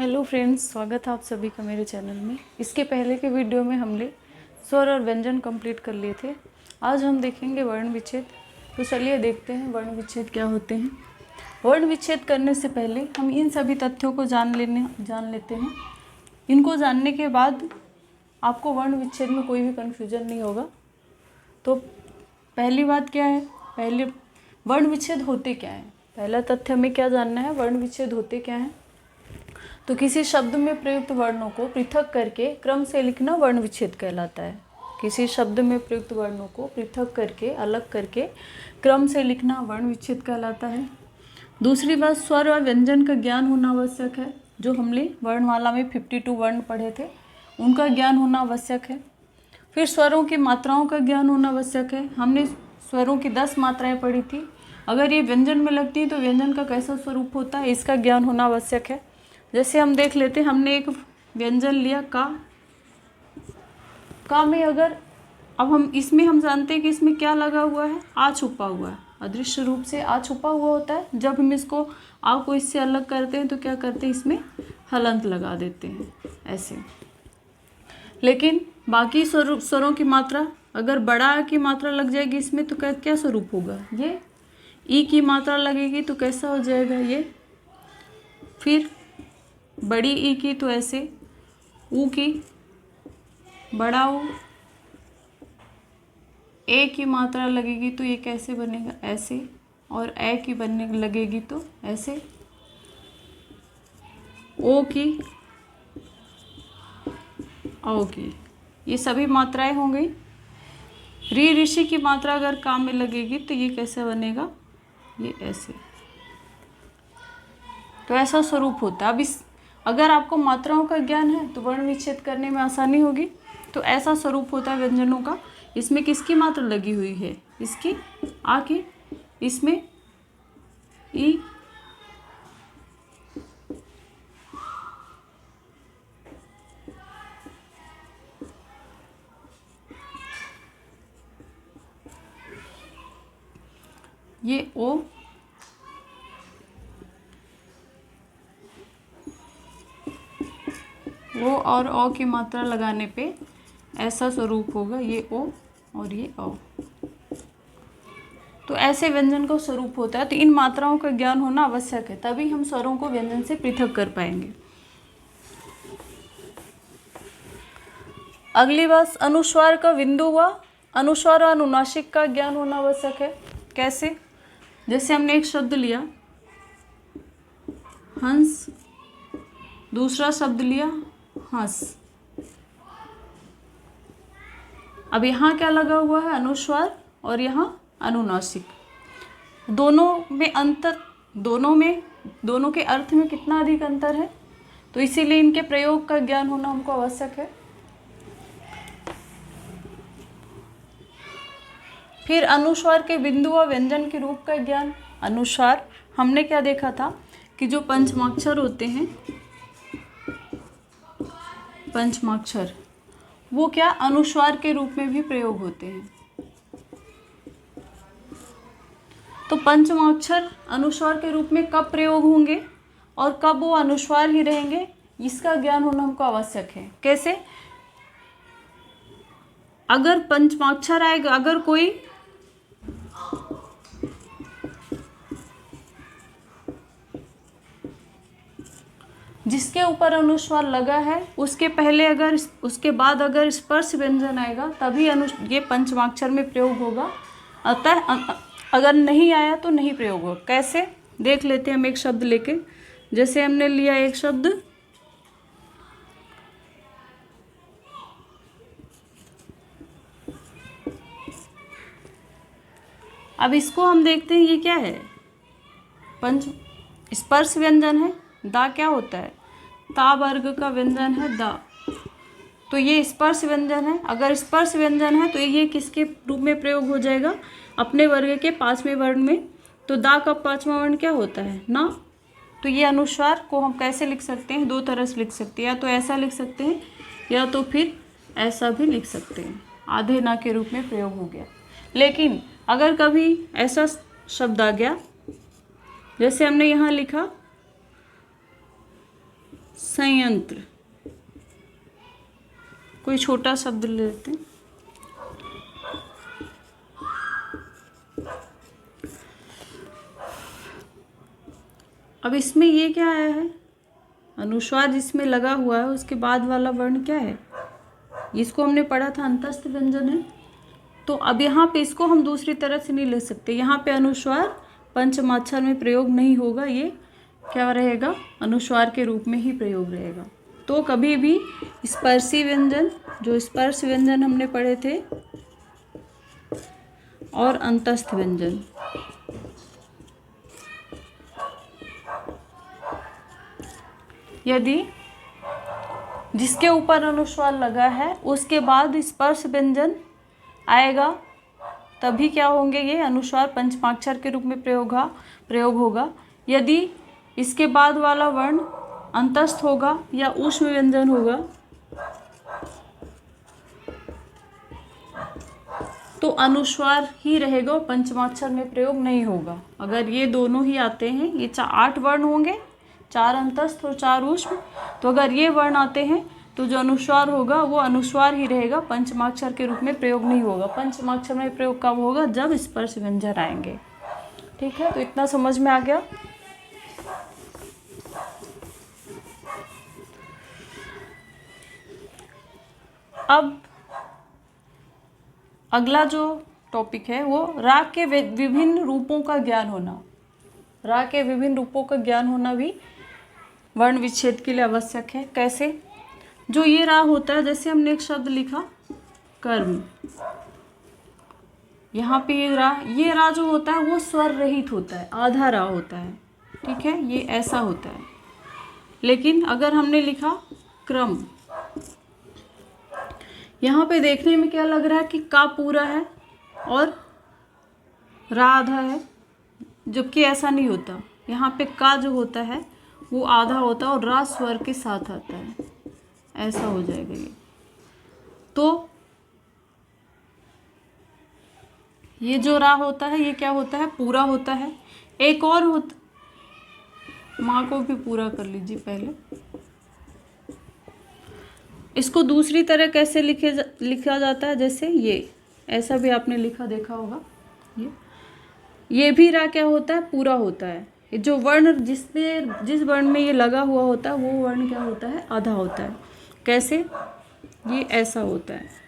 Hello friends, स्वागत है आप सभी का मेरे चैनल में। इसके पहले के वीडियो में हमने स्वर और व्यंजन कंप्लीट कर लिए थे। आज हम देखेंगे वर्ण विच्छेद। तो चलिए देखते हैं वर्ण विच्छेद क्या होते हैं। वर्ण विच्छेद करने से पहले हम इन सभी तथ्यों को जान लेते हैं। इनको जानने के बाद आपको वर्ण विच्छेद में कोई भी कन्फ्यूजन नहीं होगा। तो पहली बात क्या है, पहले वर्ण विच्छेद होते क्या हैं। पहला तथ्य हमें क्या जानना है, वर्ण विच्छेद होते क्या हैं। तो किसी शब्द में प्रयुक्त वर्णों को पृथक करके क्रम से लिखना वर्ण विच्छेद कहलाता है। किसी शब्द में प्रयुक्त वर्णों को पृथक करके, अलग करके क्रम से लिखना वर्ण विच्छेद कहलाता है। दूसरी बात, स्वर और व्यंजन का ज्ञान होना आवश्यक है। जो हमने वर्णमाला में 52 वर्ण पढ़े थे, उनका ज्ञान होना आवश्यक है। फिर स्वरों की मात्राओं का ज्ञान होना आवश्यक है। हमने स्वरों की 10 मात्राएं पढ़ी थी। अगर ये व्यंजन में लगती है तो व्यंजन का कैसा स्वरूप होता है, इसका ज्ञान होना आवश्यक है। जैसे हम देख लेते हैं, हमने एक व्यंजन लिया का में अगर अब हम इसमें हम जानते हैं कि इसमें क्या लगा हुआ है, आ छुपा हुआ है। अदृश्य रूप से आ छुपा हुआ होता है। जब हम इसको आ को इससे अलग करते हैं तो क्या करते हैं, इसमें हलंत लगा देते हैं ऐसे। लेकिन बाकी स्वरों की मात्रा, अगर बड़ा आ की मात्रा लग जाएगी इसमें तो क्या स्वरूप होगा, ये ई की मात्रा लगेगी तो कैसा हो जाएगा ये। फिर बड़ी ई की तो ऐसे, ऊ की, बड़ा ऊ, ए की मात्रा लगेगी तो ये कैसे बनेगा, ऐसे। और ए की बनने लगेगी तो ऐसे। ओ की, औ की, ये सभी मात्राएं हो गई। री ऋषि की मात्रा अगर काम में लगेगी तो ये कैसे बनेगा, ये ऐसे। तो ऐसा स्वरूप होता है। अब अगर आपको मात्राओं का ज्ञान है तो वर्ण विच्छेद करने में आसानी होगी। तो ऐसा स्वरूप होता है व्यंजनों का। इसमें किसकी मात्रा लगी हुई है, इसकी आ की, इसमें ई, ये ओ, ओ और ओ की मात्रा लगाने पे ऐसा स्वरूप होगा, ये ओ और ये ओ। तो ऐसे व्यंजन का स्वरूप होता है। तो इन मात्राओं का ज्ञान होना आवश्यक है, तभी हम स्वरों को व्यंजन से पृथक कर पाएंगे। अगली बात, अनुस्वार का बिंदु व अनुस्वार और अनुनासिक का ज्ञान होना आवश्यक है। कैसे, जैसे हमने एक शब्द लिया हंस, दूसरा शब्द लिया हंस। अब यहाँ क्या लगा हुआ है, अनुस्वार, और यहाँ अनुनासिक। दोनों में अंतर, दोनों के अर्थ में कितना अधिक अंतर है, तो इसीलिए इनके प्रयोग का ज्ञान होना हमको आवश्यक है। फिर अनुस्वार के बिंदु व व्यंजन के रूप का ज्ञान। अनुस्वार हमने क्या देखा था कि जो पंचमाक्षर होते हैं, पंचमाक्षर, वो क्या अनुस्वार के रूप में भी प्रयोग होते हैं। तो पंचमाक्षर अनुस्वार के रूप में कब प्रयोग होंगे और कब वो अनुस्वार ही रहेंगे, इसका ज्ञान होना हमको आवश्यक है। कैसे, अगर पंचमाक्षर आएगा, अगर कोई जिसके ऊपर अनुस्वार लगा है उसके पहले अगर, उसके बाद अगर स्पर्श व्यंजन आएगा तभी ये पंचमाक्षर में प्रयोग होगा। अतः अगर नहीं आया तो नहीं प्रयोग होगा। कैसे, देख लेते हैं हम एक शब्द लेके। जैसे हमने लिया एक शब्द अब इसको हम देखते हैं, ये क्या है, पंच स्पर्श व्यंजन है। दा क्या होता है, ता वर्ग का व्यंजन है दा। तो ये स्पर्श व्यंजन है। अगर स्पर्श व्यंजन है तो ये किसके रूप में प्रयोग हो जाएगा, अपने वर्ग के 5वें वर्ण में। तो दा का 5वां वर्ण क्या होता है, ना। तो ये अनुस्वार को हम कैसे लिख सकते हैं, दो तरह से लिख सकते हैं, या तो ऐसा लिख सकते हैं या तो फिर ऐसा भी लिख सकते हैं। आधे ना के रूप में प्रयोग हो गया। लेकिन अगर कभी ऐसा शब्द आ गया, जैसे हमने यहाँ लिखा संयंत्र, कोई छोटा शब्द ले लेते हैं। अब इसमें ये क्या आया है, अनुस्वार जिसमें लगा हुआ है उसके बाद वाला वर्ण क्या है, इसको हमने पढ़ा था अंतस्थ व्यंजन है। तो अब यहाँ पे इसको हम दूसरी तरह से नहीं ले सकते, यहाँ पे अनुस्वार पंचमाक्षर में प्रयोग नहीं होगा, ये क्या रहेगा, अनुस्वार के रूप में ही प्रयोग रहेगा। तो कभी भी स्पर्शी व्यंजन, जो स्पर्श व्यंजन हमने पढ़े थे, और अंतस्थ व्यंजन, यदि जिसके ऊपर अनुस्वार लगा है उसके बाद स्पर्श व्यंजन आएगा तभी क्या होंगे, ये अनुस्वार पंचमाक्षर के रूप में प्रयोग होगा। यदि इसके बाद वाला वर्ण अंतस्थ होगा या ऊष्म व्यंजन होगा तो अनुस्वार ही रहेगा और पंचमाक्षर में प्रयोग नहीं होगा। अगर ये दोनों ही आते हैं, ये 8 वर्ण होंगे, 4 अंतस्थ और 4 ऊष्म, तो अगर ये वर्ण आते हैं तो जो अनुस्वार होगा वो अनुस्वार ही रहेगा, पंचमाक्षर के रूप में प्रयोग नहीं होगा। पंचमाक्षर में प्रयोग कब होगा, जब स्पर्श व्यंजन आएंगे। ठीक है, तो इतना समझ में आ गया। अब अगला जो टॉपिक है वो राग के विभिन्न रूपों का ज्ञान होना। राग के विभिन्न रूपों का ज्ञान होना भी वर्ण विच्छेद के लिए आवश्यक है। कैसे, जो ये राग होता है, जैसे हमने एक शब्द लिखा कर्म, यहाँ पे ये रा जो होता है वो स्वर रहित होता है, आधा रा होता है। ठीक है, ये ऐसा होता है। लेकिन अगर हमने लिखा क्रम, यहाँ पे देखने में क्या लग रहा है कि का पूरा है और रा आधा है, जबकि ऐसा नहीं होता। यहाँ पे का जो होता है वो आधा होता है और रा स्वर के साथ आता है, ऐसा हो जाएगा ये। तो ये जो रा होता है ये क्या होता है, पूरा होता है। एक और होता, माँ को भी पूरा कर लीजिए पहले। इसको दूसरी तरह कैसे लिखा जाता है, जैसे ये ऐसा भी आपने लिखा देखा होगा। ये भी रा क्या होता है, पूरा होता है। जो वर्ण जिस वर्ण में ये लगा हुआ होता है वो वर्ण क्या होता है, आधा होता है। कैसे, ये ऐसा होता है।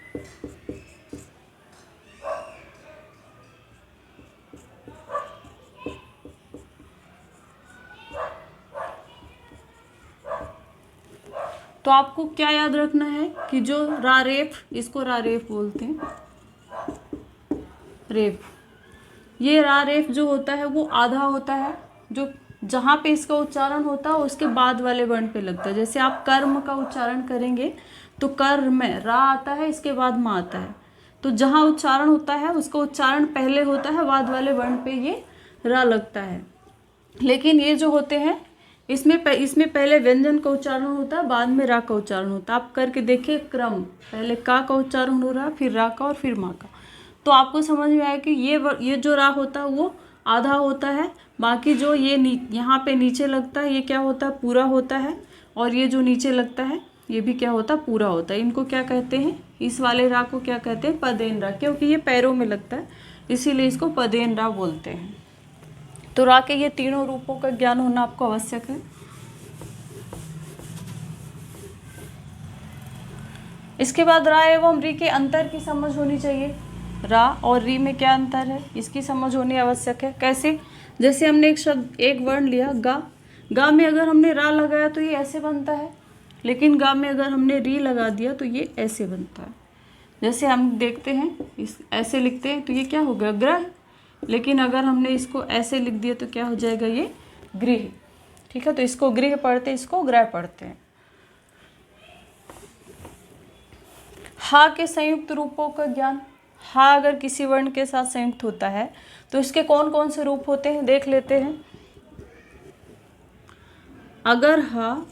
तो आपको क्या याद रखना है कि जो रारेफ, इसको रारेफ बोलते हैं, रेफ, ये रारेफ जो होता है वो आधा होता है। जो जहाँ पे इसका उच्चारण होता है उसके बाद वाले वर्ण पे लगता है। जैसे आप कर्म का उच्चारण करेंगे तो कर्म में रा आता है, इसके बाद मा आता है। तो जहाँ उच्चारण होता है उसका उच्चारण पहले होता है, बाद वाले वर्ण पे ये रा लगता है। लेकिन ये जो होते हैं इसमें पहले व्यंजन का उच्चारण होता है, बाद में रा का उच्चारण होता है। आप करके देखिए, क्रम, पहले का उच्चारण हो रहा है, फिर रा का और फिर मा का। तो आपको समझ में आया कि ये जो रा होता है वो आधा होता है, बाकी जो ये यहाँ पे नीचे लगता है ये क्या होता है, पूरा होता है। और ये जो नीचे लगता है ये भी क्या होता है, पूरा होता है। इनको क्या कहते हैं, इस वाले रा को क्या कहते हैं, पदेन रा, क्योंकि ये पैरों में लगता है इसीलिए इसको पदेन रा बोलते हैं। तो रा के ये तीनों रूपों का ज्ञान होना आपको आवश्यक है। इसके बाद रा एवं री के अंतर की समझ होनी चाहिए। रा और री में क्या अंतर है, इसकी समझ होनी आवश्यक है। कैसे, जैसे हमने एक वर्ण लिया गा, गा में अगर हमने रा लगाया तो ये ऐसे बनता है, लेकिन गा में अगर हमने री लगा दिया तो ये ऐसे बनता है। जैसे हम देखते हैं ऐसे लिखते हैं तो ये क्या हो गया, ग्रह। लेकिन अगर हमने इसको ऐसे लिख दिया तो क्या हो जाएगा, ये गृह। ठीक है, तो इसको गृह पढ़ते, इसको ग्रह पढ़ते हैं। हा के संयुक्त रूपों का ज्ञान। हा अगर किसी वर्ण के साथ संयुक्त होता है तो इसके कौन कौन से रूप होते हैं, देख लेते हैं। अगर हा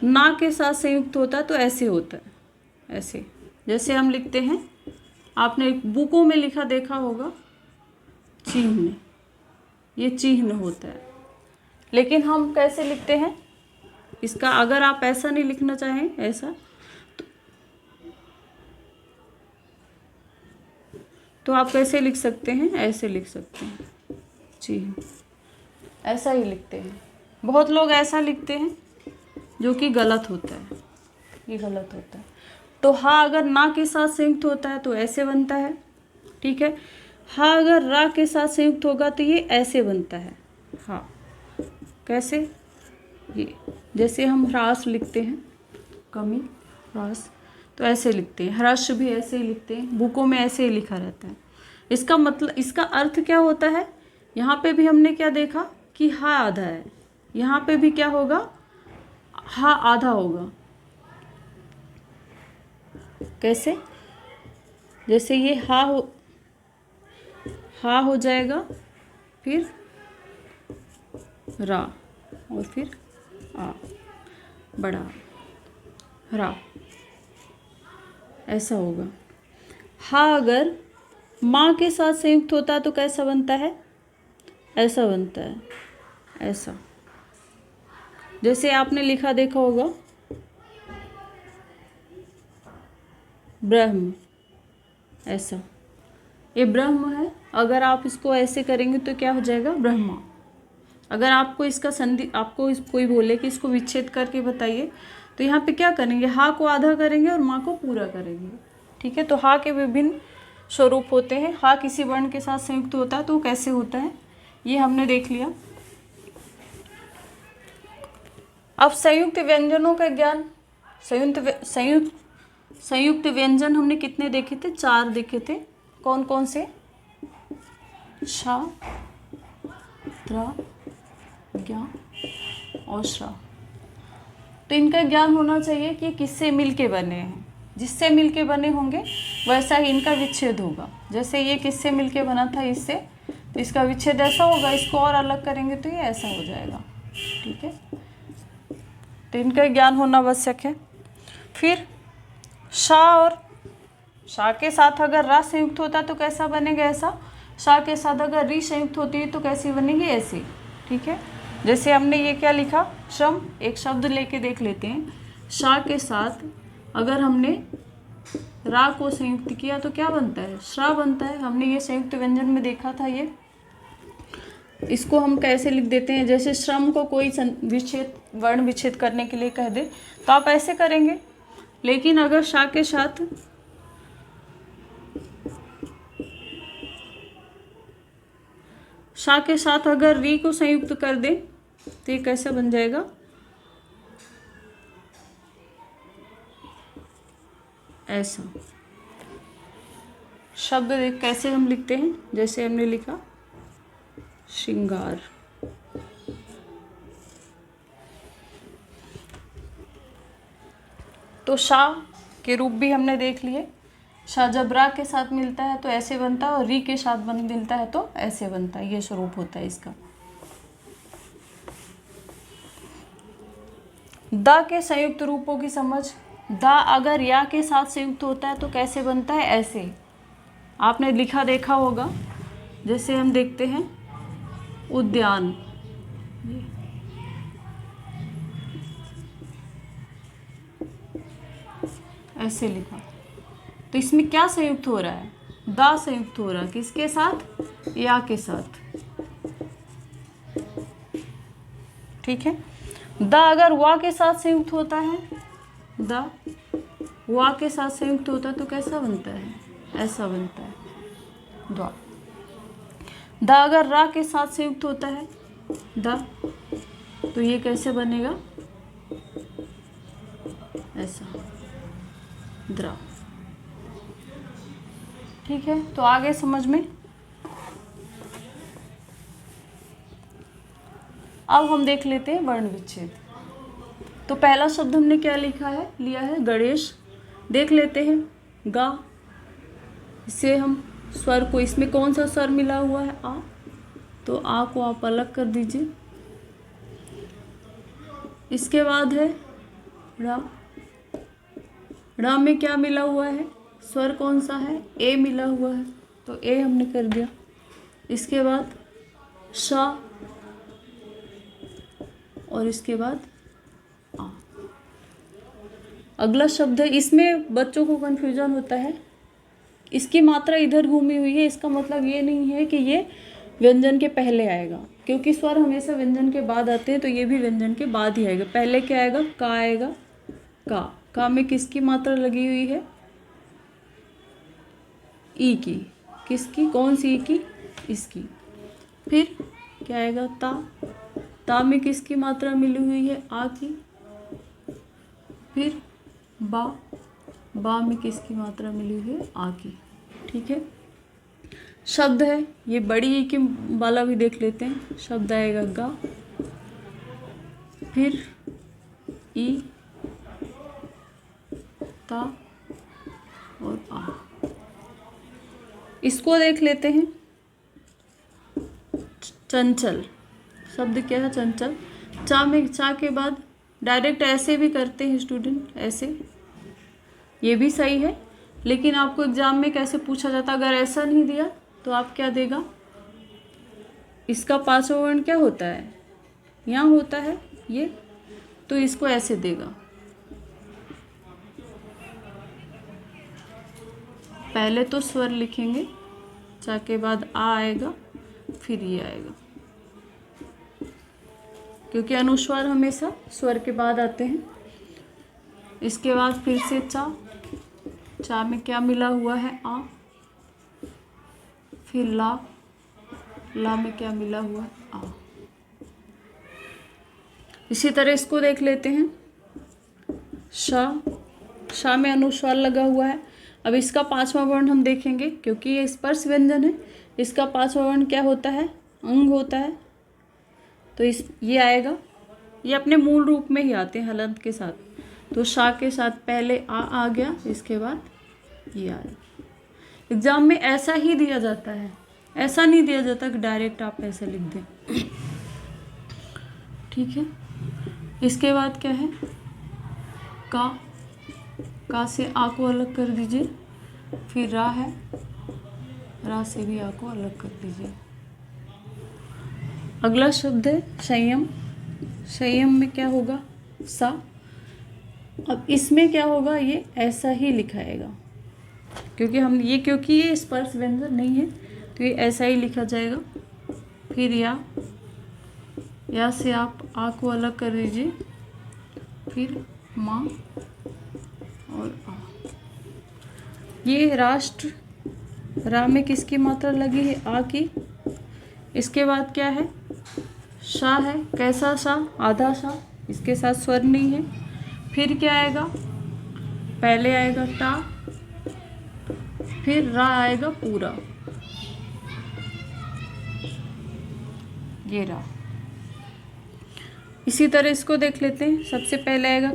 ना के साथ संयुक्त होता है तो ऐसे होता है, ऐसे। जैसे हम लिखते हैं, आपने बुकों में लिखा देखा होगा, चिन्ह, ये चिन्ह होता है। लेकिन हम कैसे लिखते हैं, इसका अगर आप ऐसा नहीं लिखना चाहें, ऐसा तो आप कैसे लिख सकते हैं, ऐसे लिख सकते हैं जी, ऐसा ही लिखते हैं। बहुत लोग ऐसा लिखते हैं जो कि गलत होता है, ये गलत होता है। तो हा अगर ना के साथ संयुक्त होता है तो ऐसे बनता है, ठीक है। हा अगर रा के साथ संयुक्त होगा तो ये ऐसे बनता है, हाँ। कैसे, ये जैसे हम ह्रास लिखते हैं, कमी ह्रास, तो ऐसे लिखते हैं। ह्रस्व भी ऐसे ही लिखते हैं, बुकों में ऐसे ही लिखा रहता है। इसका मतलब, इसका अर्थ क्या होता है, यहाँ पे भी हमने क्या देखा कि हा आधा है, यहाँ पे भी क्या होगा, हा आधा होगा। कैसे, जैसे ये हा हो जाएगा, फिर रा, और फिर आ, बड़ा रा, ऐसा होगा। हा अगर माँ के साथ संयुक्त होता है तो कैसा बनता है, ऐसा बनता है, ऐसा। जैसे आपने लिखा देखा होगा ब्रह्म, ऐसा, ये ब्रह्म है। अगर आप इसको ऐसे करेंगे तो क्या हो जाएगा, ब्रह्मा। अगर आपको इसका संधि, आपको कोई बोले कि इसको विच्छेद करके बताइए, तो यहाँ पे क्या करेंगे, हा को आधा करेंगे और माँ को पूरा करेंगे, ठीक है। तो हा के विभिन्न स्वरूप होते हैं। हा किसी वर्ण के साथ संयुक्त होता है तो कैसे होता है, ये हमने देख लिया। अब संयुक्त व्यंजनों का ज्ञान। संयुक्त व्यंजन हमने कितने देखे थे, 4 देखे थे। कौन कौन से, शा, त्रा, ज्ञा और श्रा। तो इनका ज्ञान होना चाहिए कि किससे मिलके बने हैं। जिससे मिलके बने होंगे वैसा ही इनका विच्छेद होगा। जैसे ये किससे मिलके बना था, इससे, तो इसका विच्छेद ऐसा होगा। इसको और अलग करेंगे तो ये ऐसा हो जाएगा, ठीक है। तो इनका ज्ञान होना आवश्यक है। फिर शा और शा के साथ अगर रा संयुक्त होता है तो कैसा बनेगा, ऐसा। शा के साथ अगर री संयुक्त होती है तो कैसी बनेगी, ऐसी, ठीक है। जैसे हमने ये क्या लिखा, श्रम, एक शब्द लेके देख लेते हैं। शा के साथ अगर हमने रा को संयुक्त किया तो क्या बनता है, श्रा बनता है। हमने ये संयुक्त व्यंजन में देखा था। ये इसको हम कैसे लिख देते हैं, जैसे श्रम को कोई विच्छेद, वर्ण विच्छेद करने के लिए कह दे तो आप ऐसे करेंगे। लेकिन अगर शा के साथ अगर री को संयुक्त कर दे तो ये कैसे बन जाएगा, ऐसा। शब्द देख कैसे हम लिखते हैं, जैसे हमने लिखा श्रृंगार। तो शा के रूप भी हमने देख लिए। शा जब रा के साथ मिलता है तो ऐसे बनता है, और री के साथ मिलता है तो ऐसे बनता है। ये स्वरूप होता है इसका। दा के संयुक्त रूपों की समझ। दा अगर या के साथ संयुक्त होता है तो कैसे बनता है, ऐसे। आपने लिखा देखा होगा। जैसे हम देखते हैं उद्यान, ऐसे लिखा। तो इसमें क्या संयुक्त हो रहा है, दा संयुक्त हो रहा है। किसके साथ, या के साथ, ठीक है। दा अगर वा के साथ संयुक्त होता है, दा वा के साथ संयुक्त होता है तो कैसा बनता है, ऐसा बनता है, द्वा। दा अगर रा के साथ संयुक्त होता है, दा, तो ये कैसे बनेगा, ऐसा, द्रा, ठीक है। तो आगे समझ में। अब हम देख लेते हैं वर्ण विच्छेद। तो पहला शब्द हमने क्या लिखा है, लिया है गणेश। देख लेते हैं गा। इसे हम स्वर को, इसमें कौन सा स्वर मिला हुआ है, आ। तो आ को आप अलग कर दीजिए। इसके बाद है रा। रा में क्या मिला हुआ है, स्वर कौन सा है, ए मिला हुआ है, तो ए हमने कर दिया। इसके बाद शा, और इसके बाद अगला शब्द है, इसमें बच्चों को कन्फ्यूजन होता है, इसकी मात्रा इधर घूमी हुई है, इसका मतलब ये नहीं है कि ये व्यंजन के पहले आएगा, क्योंकि स्वर हमेशा व्यंजन के बाद आते हैं, तो ये भी व्यंजन के बाद ही आएगा। पहले क्या आएगा? का आएगा। का में किसकी मात्रा लगी हुई है? ई की। किसकी? कौन सी ई की? इसकी। फिर क्या आएगा? ता में किसकी मात्रा मिली हुई है? आ की। फिर बा में किसकी मात्रा मिली हुई है? आ की। ठीक है। शब्द है, ये बड़ी ई की वाला भी देख लेते हैं। शब्द आएगा गा, फिर ई, ता और आ। इसको देख लेते हैं। चंचल। शब्द क्या है? चंचल। चा के बाद डायरेक्ट ऐसे भी करते हैं स्टूडेंट, ऐसे, ये भी सही है, लेकिन आपको एग्जाम में कैसे पूछा जाता, अगर ऐसा नहीं दिया तो आप क्या देगा? इसका पांचवा वर्ण क्या होता है? यहाँ होता है ये, तो इसको ऐसे देगा। पहले तो स्वर लिखेंगे, चा के बाद आ आएगा, फिर ये आएगा, क्योंकि अनुस्वार हमेशा स्वर के बाद आते हैं। इसके बाद फिर से चा में क्या मिला हुआ है? आ। फिर ला में क्या मिला हुआ है? आ। इसी तरह इसको देख लेते हैं। शा में अनुस्वार लगा हुआ है। अब इसका पांचवा वर्ण हम देखेंगे, क्योंकि ये स्पर्श व्यंजन है। इसका पांचवा वर्ण क्या होता है? अंग होता है, तो ये आएगा। ये अपने मूल रूप में ही आते हैं हलंत के साथ। तो शा के साथ पहले आ गया, इसके बाद ये आया। एग्जाम में ऐसा ही दिया जाता है, ऐसा नहीं दिया जाता कि डायरेक्ट आप ऐसे लिख दें। ठीक है। इसके बाद क्या है? का से आ को अलग कर दीजिए। फिर रा है, रा से भी आ को अलग कर दीजिए। अगला शब्द है संयम। संयम में क्या होगा? सा। अब इसमें क्या होगा? ये ऐसा ही लिखाएगा, क्योंकि ये स्पर्श व्यंजन नहीं है, तो ये ऐसा ही लिखा जाएगा। फिर या से आप आ को अलग कर दीजिए। फिर माँ और आ। ये राष्ट्र, रा में किसकी मात्रा लगी है? आ की। इसके बाद क्या है? शा है। कैसा शा? आधा शा, इसके साथ स्वर नहीं है। फिर क्या आएगा? पहले आएगा टा, फिर रा आएगा पूरा, ये रा। इसी तरह इसको देख लेते हैं। सबसे पहले आएगा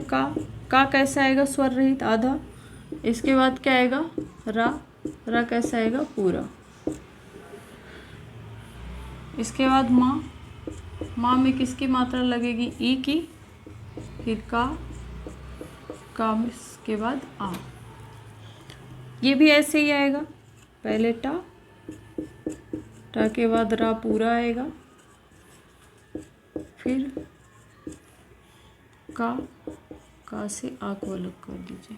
का कैसा आएगा? स्वर रहित, आधा। इसके बाद क्या आएगा? रा कैसा आएगा? पूरा। इसके बाद माँ में किसकी मात्रा लगेगी? ई की। फिर का में इसके बाद आ। ये भी ऐसे ही आएगा। पहले टा के बाद रा पूरा आएगा, फिर का से आ को अलग कर दीजिए।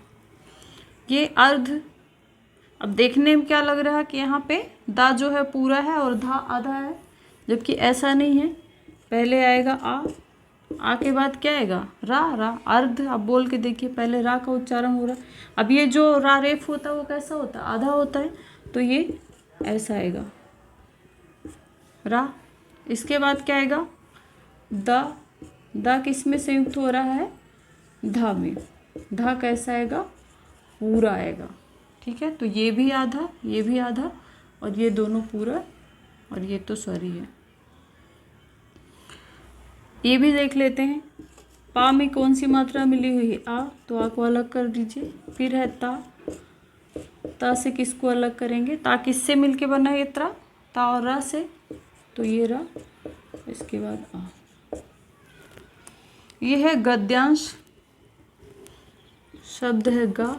ये अर्ध। अब देखने में क्या लग रहा है कि यहाँ पे दा जो है पूरा है और धा आधा है, जबकि ऐसा नहीं है। पहले आएगा आ के बाद क्या आएगा? रा अर्ध। अब बोल के देखिए, पहले रा का उच्चारण हो रहा है। अब ये जो रा रेफ होता है वो कैसा होता है? आधा होता है, तो ये ऐसा आएगा रा। इसके बाद क्या आएगा? दा किस में संयुक्त हो रहा है? धा में। धा कैसा आएगा? पूरा आएगा। ठीक है। तो ये भी आधा, ये भी आधा, और ये दोनों पूरा, और ये तो स्वर ही है। ये भी देख लेते हैं। पा में कौन सी मात्रा मिली हुई है? आ, तो आ को अलग कर दीजिए। फिर है ता से किसको अलग करेंगे? ता किससे मिलके बना है? ता और रा से, तो ये रा। इसके बाद आ। ये है गद्यांश। शब्द है गा,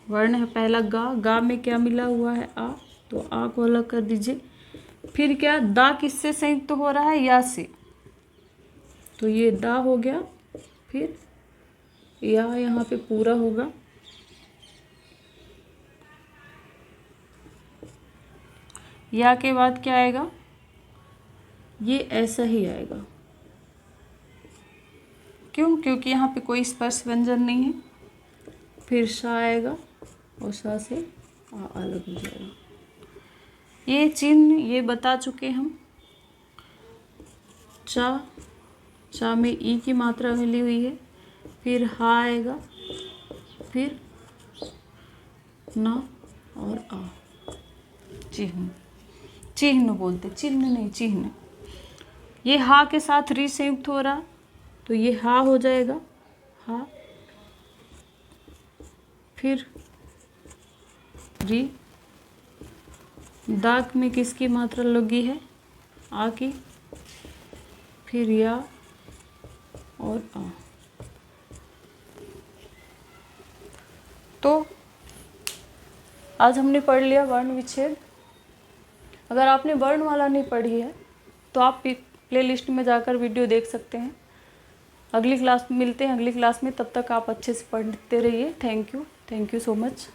वर्ण है पहला गा में क्या मिला हुआ है? आ, तो आ को अलग कर दीजिए। फिर क्या? दा किससे संयुक्त हो रहा है? या से, तो ये दा हो गया। फिर या यहाँ पे पूरा होगा, या के बाद क्या आएगा, ये ऐसा ही आएगा। क्यों? क्योंकि यहाँ पे कोई स्पर्श व्यंजन नहीं है। फिर शा आएगा और शा से आ अलग हो जाएगा। ये चिन्ह ये बता चुके हम। चा, चा में ई की मात्रा मिली हुई है। फिर हा आएगा, फिर ना और आ। चिन्ह, चिन्ह बोलते, चिन्ह नहीं, चिन्ह। ये हा के साथ री संयुक्त हो रहा, तो ये हा हो जाएगा, हा, फिर री। दाग में किसकी मात्रा लगी है, आ की, फिर या और आ। तो आज हमने पढ़ लिया वर्ण विच्छेद। अगर आपने वर्णमाला नहीं पढ़ी है तो आप प्लेलिस्ट में जाकर वीडियो देख सकते हैं। अगली क्लास में मिलते हैं, अगली क्लास में। तब तक आप अच्छे से पढ़ते रहिए। Thank you so much.